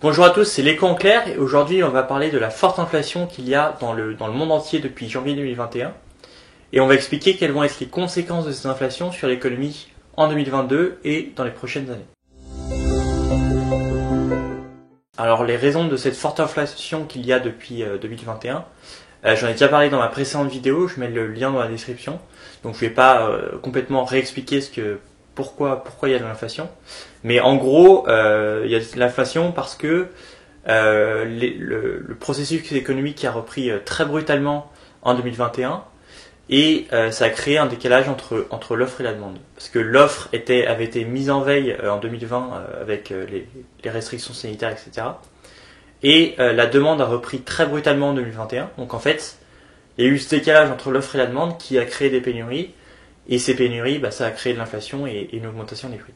Bonjour à tous, c'est l'écho en clair et aujourd'hui on va parler de la forte inflation qu'il y a dans le monde entier depuis janvier 2021 et on va expliquer quelles vont être les conséquences de cette inflation sur l'économie en 2022 et dans les prochaines années. Alors les raisons de cette forte inflation qu'il y a depuis 2021, j'en ai déjà parlé dans ma précédente vidéo, je mets le lien dans la description, donc je vais pas complètement réexpliquer pourquoi il y a de l'inflation. Mais en gros, il y a de l'inflation parce que le processus économique a repris très brutalement en 2021 et ça a créé un décalage entre l'offre et la demande. Parce que l'offre avait été mise en veille en 2020 avec les restrictions sanitaires, etc. Et la demande a repris très brutalement en 2021. Donc en fait, il y a eu ce décalage entre l'offre et la demande qui a créé des pénuries. Et ces pénuries, ça a créé de l'inflation et une augmentation des prix.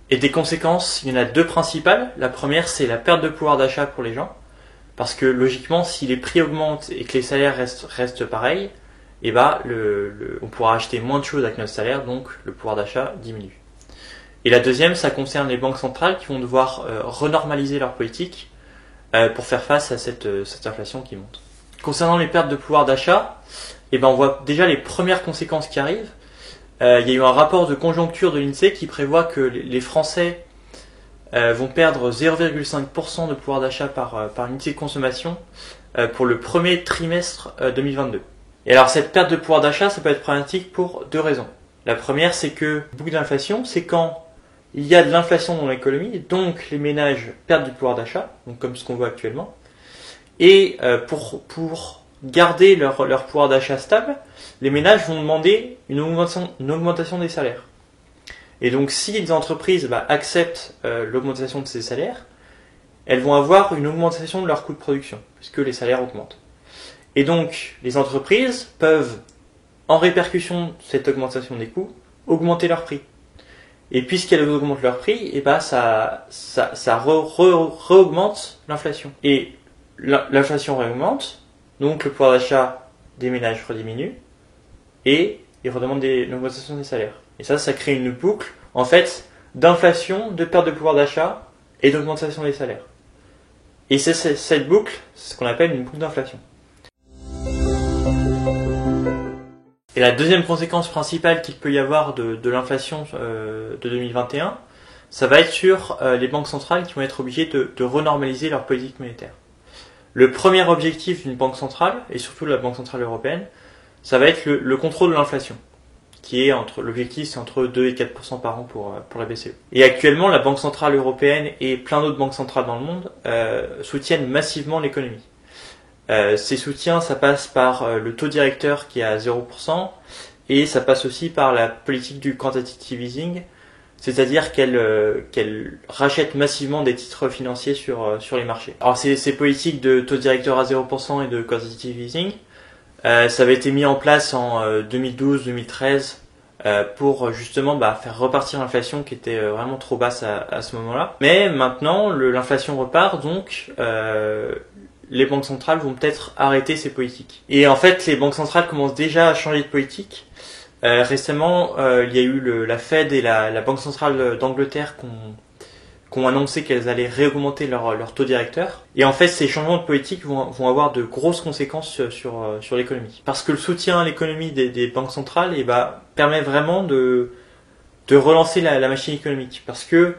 Et des conséquences, il y en a deux principales. La première, c'est la perte de pouvoir d'achat pour les gens. Parce que logiquement, si les prix augmentent et que les salaires restent pareils, on pourra acheter moins de choses avec notre salaire, donc le pouvoir d'achat diminue. Et la deuxième, ça concerne les banques centrales qui vont devoir renormaliser leur politique pour faire face à cette inflation qui monte. Concernant les pertes de pouvoir d'achat, on voit déjà les premières conséquences qui arrivent. Il y a eu un rapport de conjoncture de l'INSEE qui prévoit que les Français vont perdre 0,5% de pouvoir d'achat par unité de consommation pour le premier trimestre 2022. Et alors cette perte de pouvoir d'achat, ça peut être problématique pour deux raisons. La première, c'est que beaucoup d'inflation, c'est quand il y a de l'inflation dans l'économie, donc les ménages perdent du pouvoir d'achat, donc comme ce qu'on voit actuellement. Et pour garder leur pouvoir d'achat stable, les ménages vont demander une augmentation des salaires. Et donc si les entreprises acceptent l'augmentation de ces salaires, elles vont avoir une augmentation de leur coût de production, puisque les salaires augmentent. Et donc les entreprises peuvent, en répercussion de cette augmentation des coûts, augmenter leurs prix. Et puisqu'elles augmentent leurs prix, ça re-augmente l'inflation. Et l'inflation réaugmente, donc le pouvoir d'achat des ménages rediminue, et ils redemandent une augmentation des salaires. Et ça crée une boucle, en fait, d'inflation, de perte de pouvoir d'achat et d'augmentation des salaires. Et c'est cette boucle, c'est ce qu'on appelle une boucle d'inflation. Et la deuxième conséquence principale qu'il peut y avoir de l'inflation de 2021, ça va être sur les banques centrales qui vont être obligées de renormaliser leur politique monétaire. Le premier objectif d'une banque centrale, et surtout de la Banque centrale européenne, ça va être le contrôle de l'inflation, qui est l'objectif c'est entre 2 et 4% par an pour la BCE. Et actuellement, la Banque centrale européenne et plein d'autres banques centrales dans le monde soutiennent massivement l'économie. Ces soutiens, ça passe par le taux directeur qui est à 0%, et ça passe aussi par la politique du quantitative easing, c'est-à-dire qu'elle rachète massivement des titres financiers sur les marchés. Alors ces politiques de taux directeur à 0% et de quantitative easing, ça avait été mis en place en 2012-2013 pour justement faire repartir l'inflation qui était vraiment trop basse à ce moment-là. Mais maintenant, l'inflation repart, donc les banques centrales vont peut-être arrêter ces politiques. Et en fait, les banques centrales commencent déjà à changer de politique. Récemment, il y a eu la Fed et la Banque centrale d'Angleterre qui ont annoncé qu'elles allaient réaugmenter leur taux directeur. Et en fait, ces changements de politique vont avoir de grosses conséquences sur l'économie. Parce que le soutien à l'économie des banques centrales permet vraiment de relancer la machine économique. Parce que,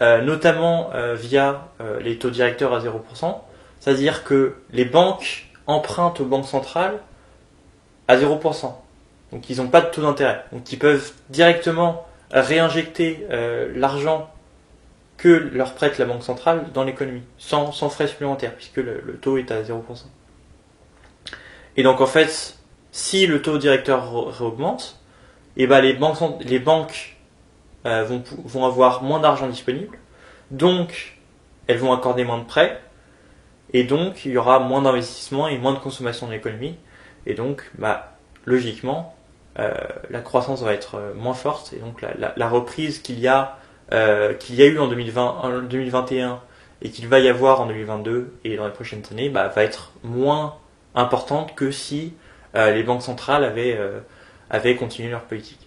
notamment via les taux directeurs à 0%, c'est-à-dire que les banques empruntent aux banques centrales à 0%. Donc ils n'ont pas de taux d'intérêt. Donc ils peuvent directement réinjecter l'argent que leur prête la Banque centrale dans l'économie, sans frais supplémentaires, puisque le taux est à 0%. Et donc en fait, si le taux directeur réaugmente, les banques vont avoir moins d'argent disponible, donc elles vont accorder moins de prêts, et donc il y aura moins d'investissement et moins de consommation de l'économie, et donc logiquement, la croissance va être moins forte, et donc la reprise qu'il y a eu en 2021 et qu'il va y avoir en 2022 et dans les prochaines années, va être moins importante que si les banques centrales avaient continué leur politique.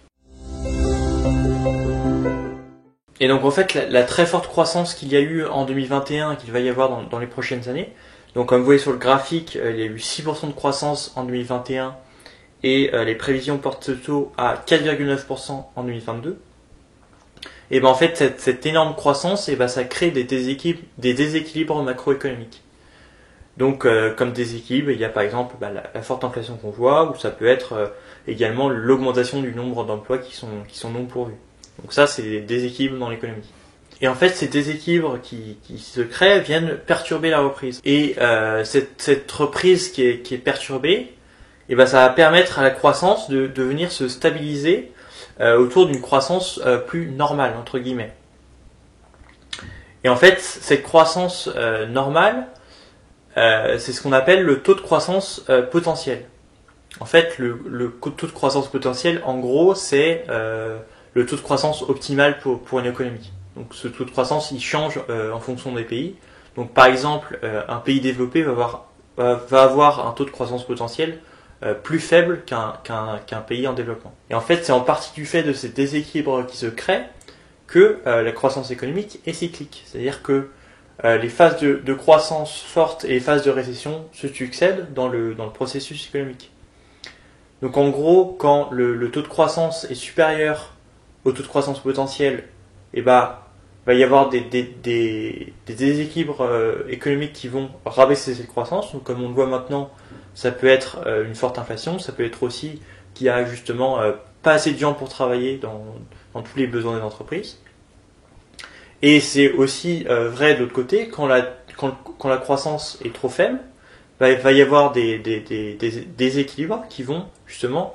Et donc en fait, la très forte croissance qu'il y a eu en 2021 et qu'il va y avoir dans les prochaines années, donc comme vous voyez sur le graphique, il y a eu 6% de croissance en 2021 et les prévisions portent ce taux à 4,9% en 2022. Et ben en fait, cette énorme croissance, et ben ça crée des déséquilibres macroéconomiques. Donc comme déséquilibre, il y a par exemple la forte inflation qu'on voit, ou ça peut être également l'augmentation du nombre d'emplois qui sont non pourvus. Donc ça, c'est des déséquilibres dans l'économie. Et en fait, ces déséquilibres qui se créent viennent perturber la reprise. Et cette reprise qui est perturbée, et ben ça va permettre à la croissance de venir se stabiliser autour d'une croissance plus normale, entre guillemets. Et en fait, cette croissance normale, c'est ce qu'on appelle le taux de croissance potentiel. En fait, le taux de croissance potentiel, en gros, c'est le taux de croissance optimal pour une économie. Donc ce taux de croissance, il change en fonction des pays. Donc par exemple, un pays développé va avoir un taux de croissance potentiel plus faible qu'un pays en développement. Et en fait, c'est en partie du fait de ces déséquilibres qui se créent que la croissance économique est cyclique. C'est-à-dire que les phases de croissance forte et les phases de récession se succèdent dans le processus économique. Donc en gros, quand le taux de croissance est supérieur au taux de croissance potentiel, et va y avoir des déséquilibres économiques qui vont rabaisser cette croissance. Donc comme on le voit maintenant, ça peut être une forte inflation, ça peut être aussi qu'il y a justement pas assez de gens pour travailler dans tous les besoins des entreprises. Et c'est aussi vrai de l'autre côté, quand la croissance est trop faible, il va y avoir des déséquilibres qui vont justement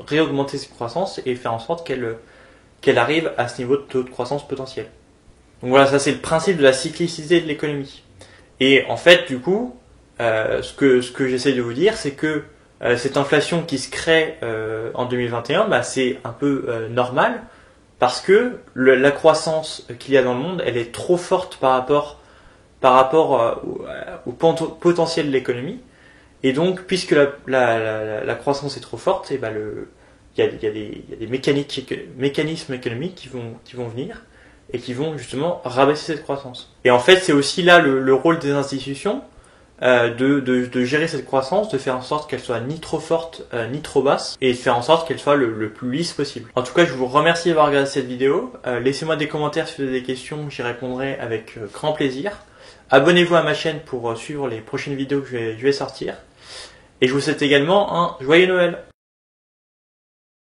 réaugmenter cette croissance et faire en sorte qu'elle arrive à ce niveau de taux de croissance potentiel. Donc voilà, ça c'est le principe de la cyclicité de l'économie. Et en fait, du coup, ce que j'essaie de vous dire, c'est que cette inflation qui se crée en 2021, c'est un peu normal, parce que la croissance qu'il y a dans le monde, elle est trop forte par rapport au potentiel de l'économie. Et donc, puisque la croissance est trop forte, et il y a des mécanismes économiques qui vont venir et qui vont justement rabaisser cette croissance. Et en fait, c'est aussi là le rôle des institutions de gérer cette croissance, de faire en sorte qu'elle soit ni trop forte ni trop basse, et de faire en sorte qu'elle soit le plus lisse possible. En tout cas, je vous remercie d'avoir regardé cette vidéo. Laissez-moi des commentaires si vous avez des questions, j'y répondrai avec grand plaisir. Abonnez-vous à ma chaîne pour suivre les prochaines vidéos que je vais sortir. Et je vous souhaite également un joyeux Noël.